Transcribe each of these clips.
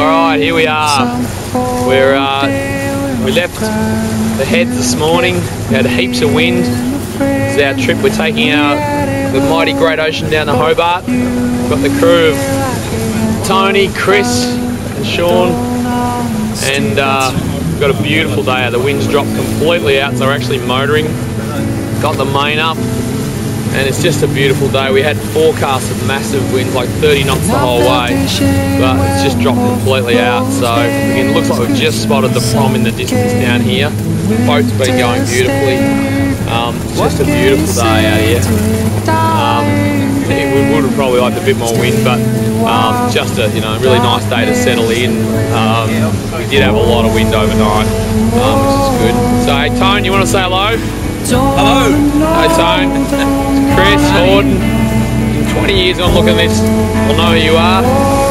Alright, here we are. We left the Heads this morning. We had heaps of wind. This is our trip. We're taking the mighty Great Ocean down to Hobart. We've got the crew of Tony, Chris and Sean, and we've got a beautiful day out. The wind's dropped completely out, so we're actually motoring. Got the main up, and it's just a beautiful day. We had forecasts of massive winds, like 30 knots the whole way, but it's just dropped completely out. So again, it looks like we've just spotted the prom in the distance down here. The boat's been going beautifully. It's just a beautiful day out here. We would have probably liked a bit more wind, but just a really nice day to settle in. We did have a lot of wind overnight, which is good. So hey Tone, you want to say hello? Hello! Hey Tone, Chris, Horton. In 20 years I'm looking at this, I'll know who you are.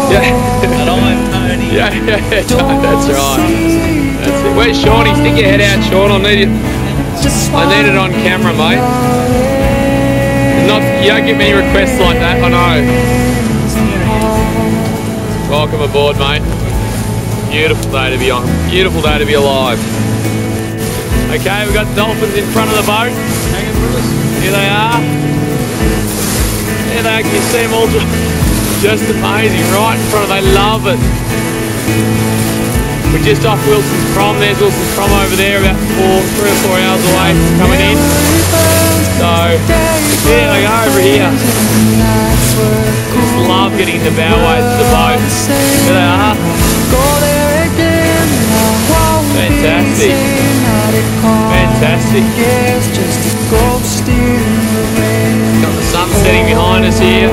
Yeah. And I'm Tony. Yeah, that's right. That's it. Where's Shawnee? Stick your head out, Sean. I need it on camera, mate. You don't get many requests like that, I know. Welcome aboard, mate. Beautiful day to be on. Beautiful day to be alive. Okay, we've got dolphins in front of the boat. Here they are. There they are. Can you see them all? Just amazing, right in front of them. They love it. We're just off Wilson's Prom. There's Wilson's Prom over there, about 3 or 4 hours away coming in. So, there they go over here. Just love getting the bow ways of the boat. There they are. Fantastic. Fantastic. Got the sun setting behind us here.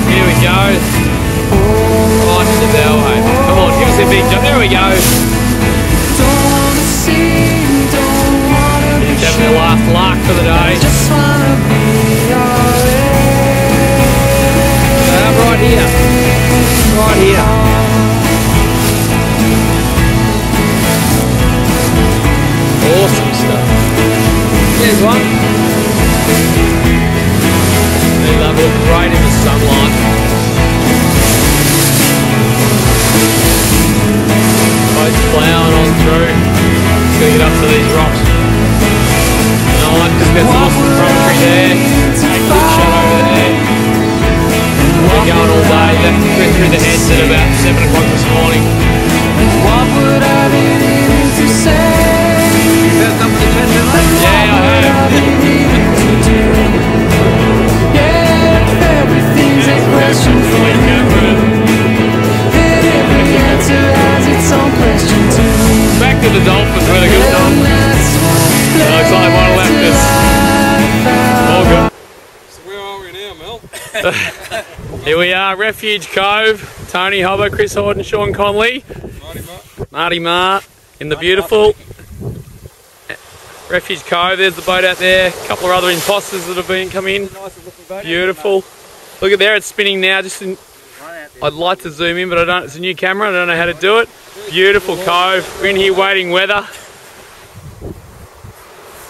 Here we go. Right to the bellway. Come on, give us a big jump. There we go. Just having their last lark for the day. Right here. Right here. Awesome stuff. There's one. They look great in the sunlight. Boats plowing on through. Just gotta get up to these rocks. Nice. Just got some awesome promontory there. Good shot over there. We're going all day. Went through the Heads at about 7 o'clock this morning. What would I need to say? Yeah, I have. Yeah, everything's a question for you. Every answer has its own question too. Back to the dolphins with a good one. Looks like one left us. All good. So where are we now, Mel? Here we are, Refuge Cove. Tony, Hobart, Chris Horton, Sean Conley. Marty Ma in the beautiful Refuge Cove. There's the boat out there. A couple of other imposters that have come in. Beautiful. Look at there, it's spinning now. I'd like to zoom in, but it's a new camera. I don't know how to do it. Beautiful cove. We're in here waiting weather.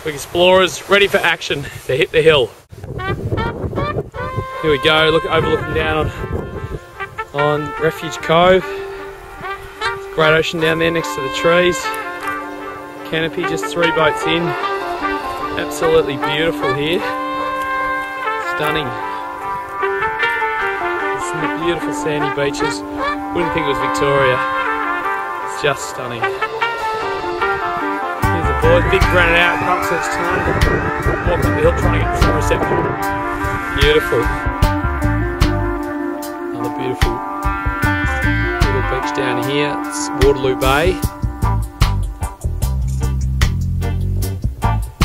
Explorers ready for action to hit the hill. Here we go, overlooking down on Refuge Cove. Great Ocean down there next to the trees. Canopy, just 3 boats in. Absolutely beautiful here. Stunning. Some beautiful sandy beaches. Wouldn't think it was Victoria. It's just stunning. Here's the boy, big granite outcrop, so it's time. Walking up the hill trying to get some reception. Beautiful. Another beautiful little beach down here. It's Waterloo Bay.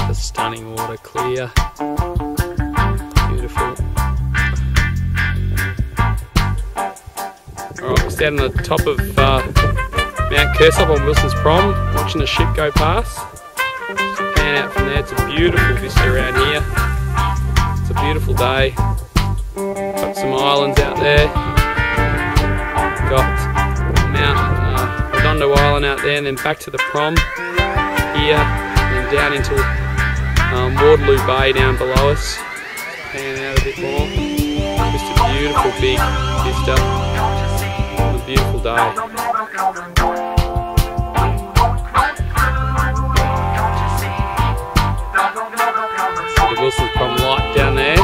The stunning water, clear. Beautiful. Alright, we're standing on the top of Mount Kersop on Wilson's Prom, watching the ship go past. Just pan out from there. It's a beautiful vista around here. It's a beautiful day. Got some islands out there. Got Mount Redondo Island out there, and then back to the Prom here, and then down into Waterloo Bay down below us. pan out a bit more. Just a beautiful big vista on a beautiful day. So the Wilson's Prom light down there.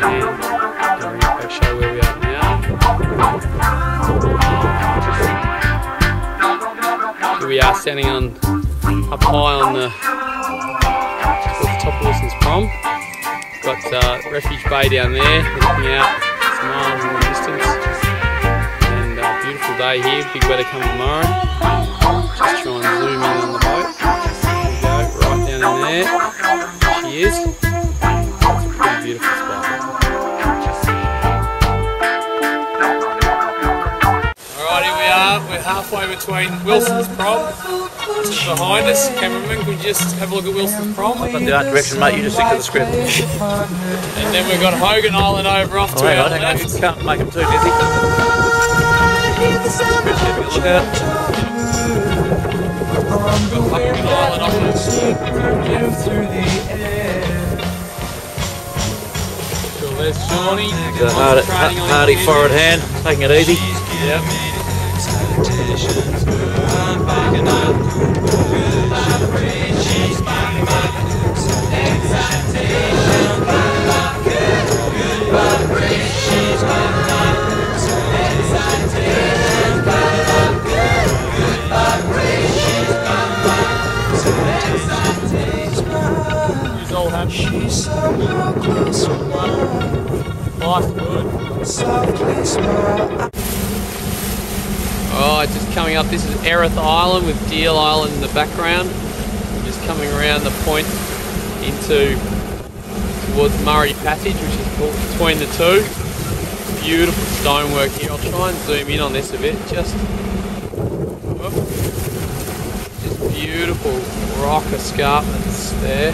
And I'll show where we are now. Here we are standing on up high on the top of Wilson's Prom. Got Refuge Bay down there, looking out, some miles in the distance. And beautiful day here, big weather coming tomorrow. Just try and zoom in on the boat. There we go, right down in there. There she is. It's a pretty beautiful spot. Alright, here we are. We're halfway between Wilson's Prom. Just behind us, cameraman, could you just have a look at Wilson's Prom? I've got the art direction, mate, you just stick to the script. And then we've got Hogan Island over off to our left. You can't make them too busy. Look out. Hogan Island off to there's Shawnee. The hardy forward hand, taking it easy. Yep. He's all happy. Life's good. Alright, just coming up, this is Erith Island with Deal Island in the background. Just coming around the point towards Murray Passage, which is between the two. Beautiful stonework here. I'll try and zoom in on this a bit. Just beautiful rock escarpments there.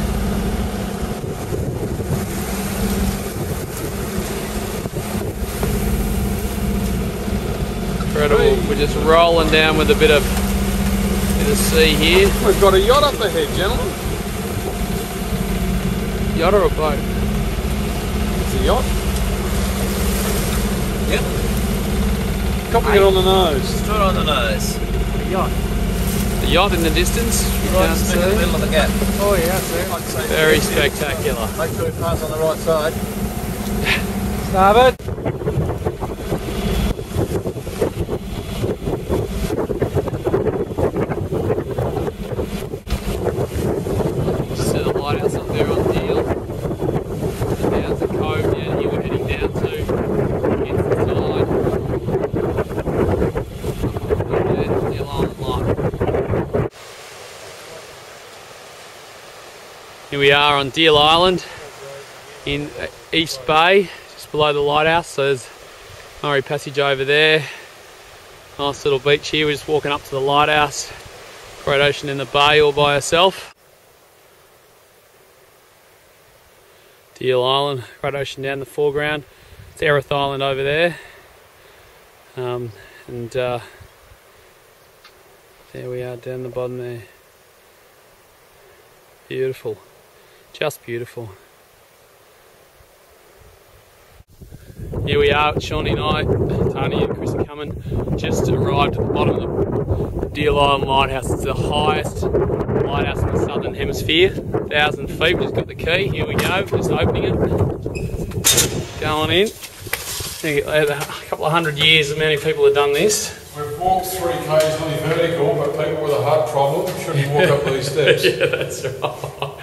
Incredible. We're just rolling down with a bit of sea here. We've got a yacht up ahead, gentlemen. Yacht or a boat? It's a yacht. Yep. Copping it on the nose. Straight on the nose. A yacht. The yacht in the distance. Right in the middle of the gap. Oh yeah, that's it. Very spectacular. Make sure it passes on the right side. Starboard. See the lighthouse up there on Deal. And down the cove down here we're heading down to into the tide. Deal Island Light. Here we are on Deal Island in East Bay, just below the lighthouse. So there's Murray Passage over there. Nice little beach here. We're just walking up to the lighthouse. Great ocean in the bay all by herself. Deal Island, great ocean down the foreground. It's Erith Island over there. There we are down the bottom there. Beautiful, just beautiful. Here we are, Shawnee and I, Tony and Chris are coming, just arrived at the bottom of the Deal Island Lighthouse. It's the highest lighthouse in the southern hemisphere, 1,000 feet. We've just got the key, here we go, just opening it. Going in. A couple of 100 years, many people have done this. We've walked 3 k's on the vertical, but people with a heart problem shouldn't walk up these steps. Yeah, that's right.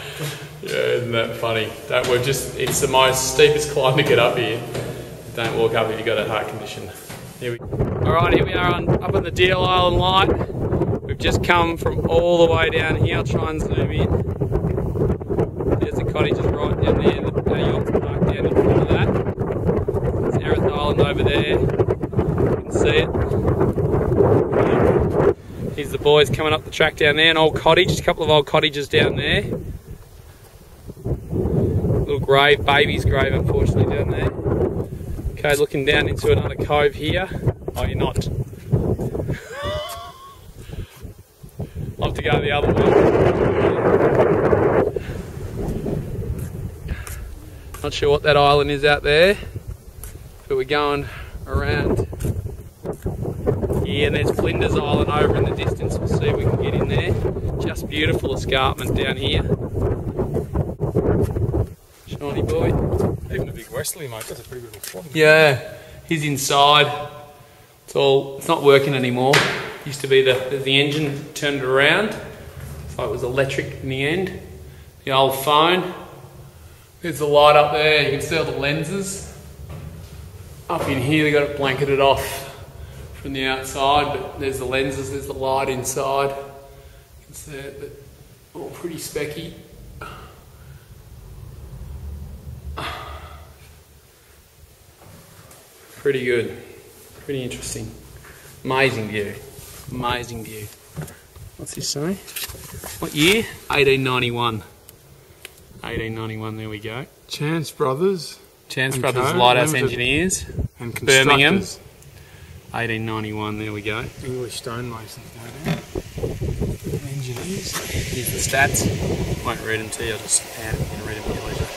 Yeah, isn't that funny? It's the most steepest climb to get up here. Don't walk up if you've got a heart condition. Alright, here we are up on the Deal Island Light. We've just come from all the way down here. I'll try and zoom in. There's the cottages right down there. Our yacht's parked down in front of that. There's Erith Island over there. You can see it. Here's the boys coming up the track down there. An old cottage, a couple of old cottages down there. Little grave, baby's grave unfortunately down there. Okay, looking down into another cove here. Oh, you're not. I'll have to go the other way. Not sure what that island is out there, but we're going around here, and there's Flinders Island over in the distance. We'll see if we can get in there. Just beautiful escarpment down here. Shiny boy. Even a big Wesley, mate, that's a pretty good spot. Yeah, he's inside. It's not working anymore. Used to be the engine turned it around, so it was electric in the end. The old phone. There's the light up there. You can see all the lenses. Up in here, they got it blanketed off from the outside, but there's the lenses. There's the light inside. You can see it, but all pretty specky. Pretty good. Pretty interesting. Amazing view. Amazing view. What's this say? What year? 1891. 1891, there we go. Chance Brothers. Chance Brothers Lighthouse Limited. Engineers. And Birmingham. constructors. 1891, there we go. English stonemasons, no doubt. Engineers. Here's the stats. Won't read them to you, I'll just add them and read them at your leisure.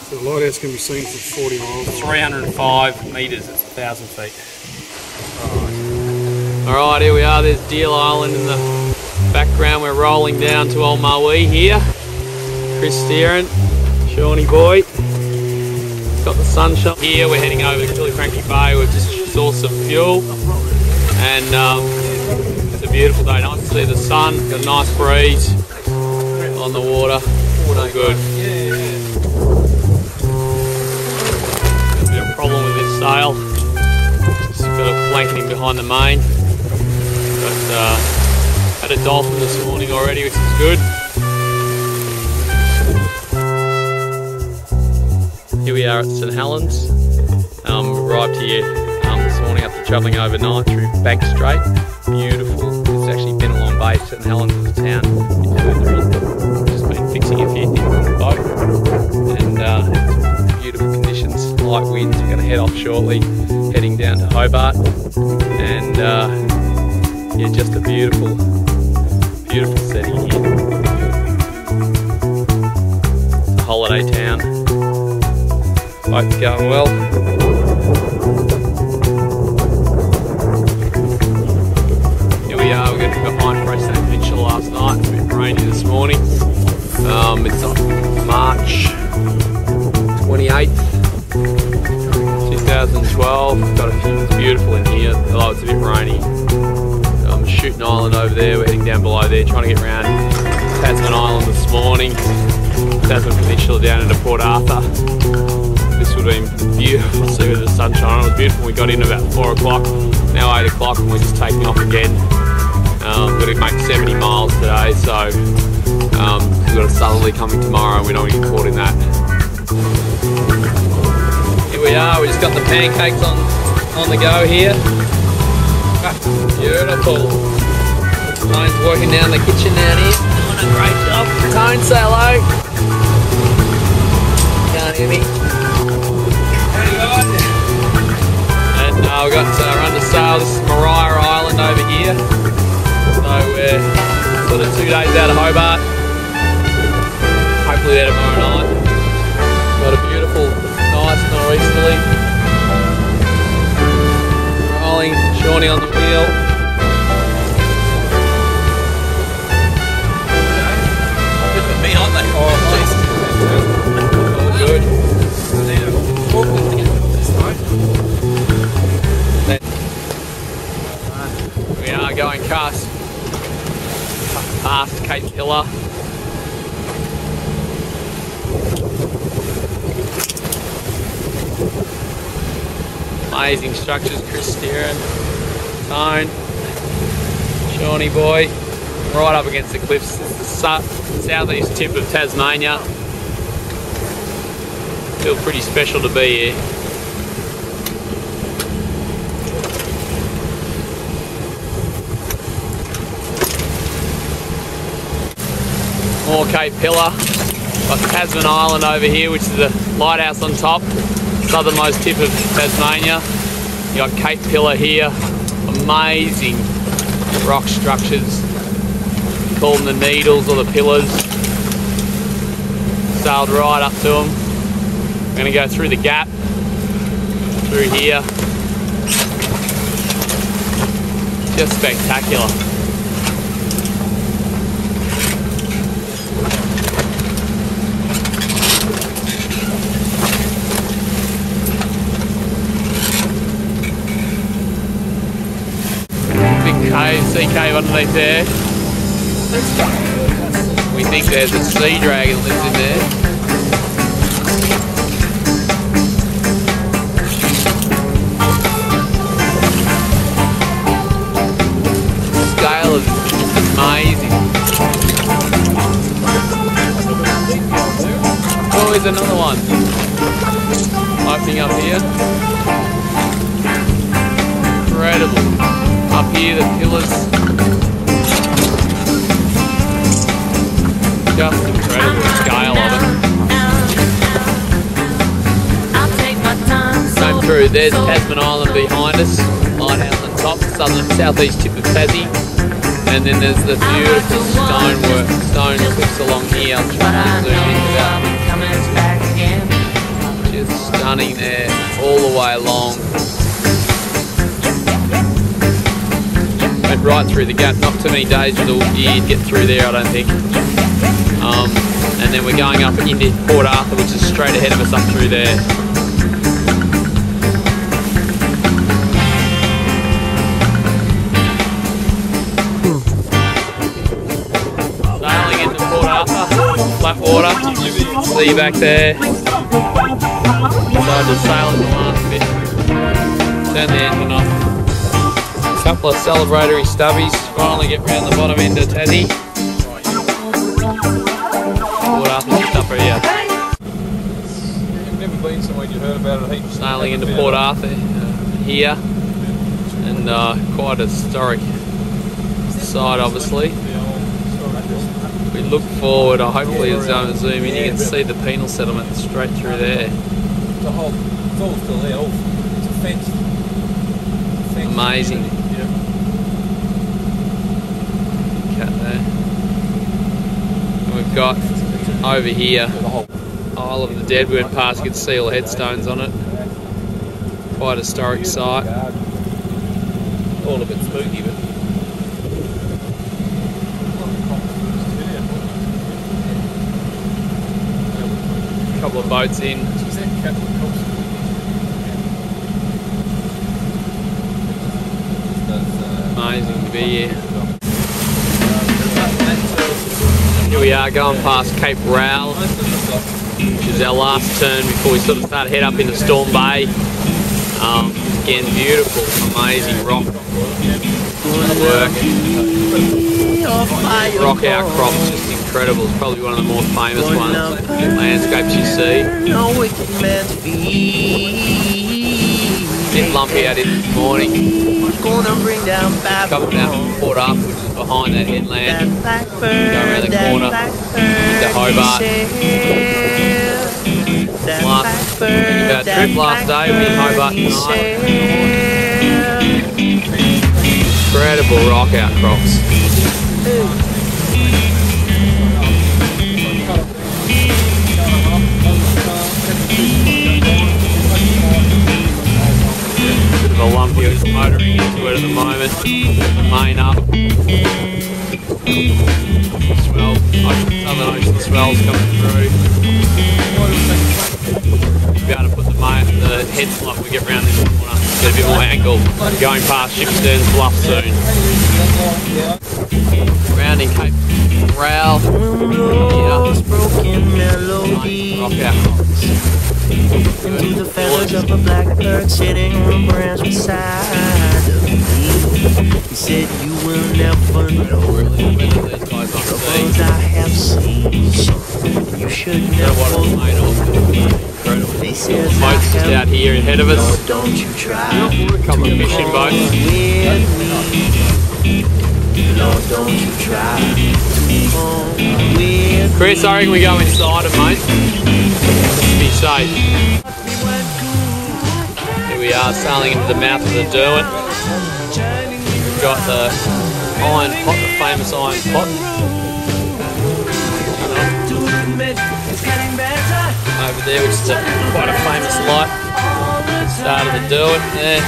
So the lighthouse can be seen from 40 miles. 305 metres, it's 1,000 feet. Alright, here we are, there's Deal Island in the background. We're rolling down to Old Maui here. Chris steering, Shawnee boy. Got the sunshine. Here we're heading over to Killiecrankie Bay. We've just sourced some fuel. And it's a beautiful day. Nice to see the sun, got a nice breeze on the water. All good. A bit of a problem with this sail. Just got a blanketing behind the main. But had a dolphin this morning already, which is good. Here we are at St Helens. Arrived here this morning after travelling overnight through Bank Strait. Beautiful. It's actually been a long bay. St Helens is a town a bit further in. Just been fixing a few things on the boat. And beautiful conditions, light winds. We're going to head off shortly, heading down to Hobart. And yeah, just a beautiful, beautiful setting here. It's a holiday town. Boat's going well. Here we are, we're going to be behind Preston Peninsula last night. It's been rainy this morning. It's on March 28th, 2012. It's beautiful in here, although it's a bit rainy. Shooting Island over there, we're heading down below there, trying to get around Tasman Island this morning. Tasman Peninsula down into Port Arthur. This would have been beautiful, see with the sunshine. It was beautiful. We got in about 4 o'clock, now 8 o'clock, and we're just taking off again. We're going to make 70 miles today, so we've got a southerly coming tomorrow and we don't want to get caught in that. Here we are, we just got the pancakes on the go here. Beautiful. Tone's working down the kitchen down here, doing a great job. Tone, say hello. Can't hear me. And we've got our under sail. This is Maria Island over here. So we're sort of 2 days out of Hobart. Hopefully there tomorrow night. Got a beautiful, nice nor'easterly. Rolling, Shawnee on the wheel. Different meat, aren't they? All good. We are going past Cape Pillar. Amazing structures, Chris steering, Tone, Shawnee boy, right up against the cliffs. This is the southeast tip of Tasmania. Feel pretty special to be here. More Cape Pillar. Got Tasman Island over here, which is the lighthouse on top. Southernmost tip of Tasmania. You got Cape Pillar here. Amazing rock structures. Call them the needles or the pillars. sailed right up to them. We're going to go through the gap, through here. Just spectacular. Big cave, sea cave underneath there. We think there's a sea dragon lives in there. The scale is amazing. Oh, there's another one. Opening up here. Incredible. Up here, the pillars. Just incredible scale of it. Going through, there's Tasman Island behind us, lighthouse on top, southeast tip of Tassie, and then there's the beautiful stonework, stone cliffs along here. I'll try and zoom into that. Just stunning there, all the way along. Went right through the gap, not too many days of the year to get through there, I don't think. And then we're going up into Port Arthur, which is straight ahead of us up through there. Sailing into Port Arthur, flat water, see back there. Decided to sail it the last bit. Turn the engine off. A couple of celebratory stubbies, finally get round the bottom end of Tassie. Port Arthur's just up here. You've never been somewhere you heard about it heaps. Sailing into Port Arthur here, and quite a historic site obviously. We look forward, hopefully as I zoom in you can see the penal settlement straight through there. It's a whole, it's all still there, it's a fence. Amazing. Yeah. Cut there. And we've got over here, Isle of the Dead. We went past, you could see all the headstones on it. Quite a historic site. All a bit spooky, but a couple of boats in. Amazing to be here. Here we are going past Cape Rowell, which is our last turn before we sort of start head up into Storm Bay. Again, beautiful, amazing rock work. Rock outcrops, just incredible. It's probably one of the more famous ones, landscapes you see. A bit lumpy out here this morning. Coming down from Port Arthur, which is behind that headland. Go around the corner into Hobart. Think about a trip last day, we're in Hobart tonight. Incredible rock outcrops. Bit of a lumpy, it's motoring into it at the moment. Main up. Swell, Southern Ocean swells coming through. Be able to put the head slot when we get round this corner, get a bit more angle. Going past Shipsterns Bluff soon. Rounding Cape Rowell. Nice rock outcrops. Into the feathers of a blackbird sitting on a branch beside of me. He said you will never know the troubles I have seen. You should never. They said boats just out here ahead of us. No, don't you try. A couple of fishing boats. No, don't you try. Chris, I reckon we go inside it, mate. Be safe. Here we are, sailing into the mouth of the Derwent. We've got the iron pot, the famous iron pot. over there, which is quite a famous light. Started to do it there.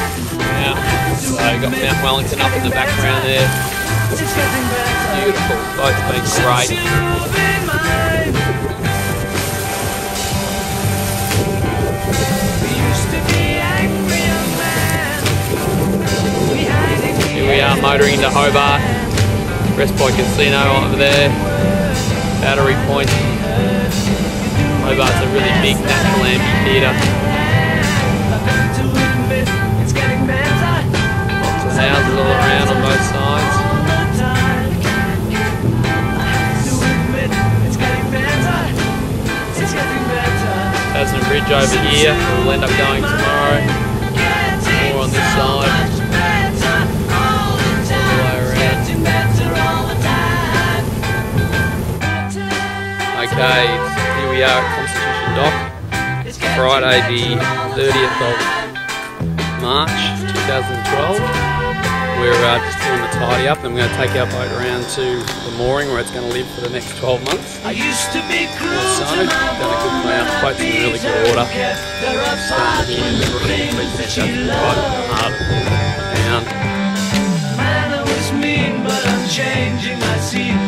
Now, so you got Mount Wellington up in the background there. Beautiful, both been great. Here we are motoring into Hobart. Respite Casino over there. Battery Point. Hobart's a really big natural amphitheatre. Lots of houses all around on both sides. Tasman Bridge over here. We'll end up going tomorrow. More on this side. All the way around. Okay, here we are at Constitution Dock. Friday the 30th of March 2012. We're just doing the tidy up, and we're going to take our boat around to the mooring where it's going to live for the next 12 months. Also, done a good clean-up, boat's in really good order. Starting here in the room, right hard down. Man, I was mean, but I'm changing my scene.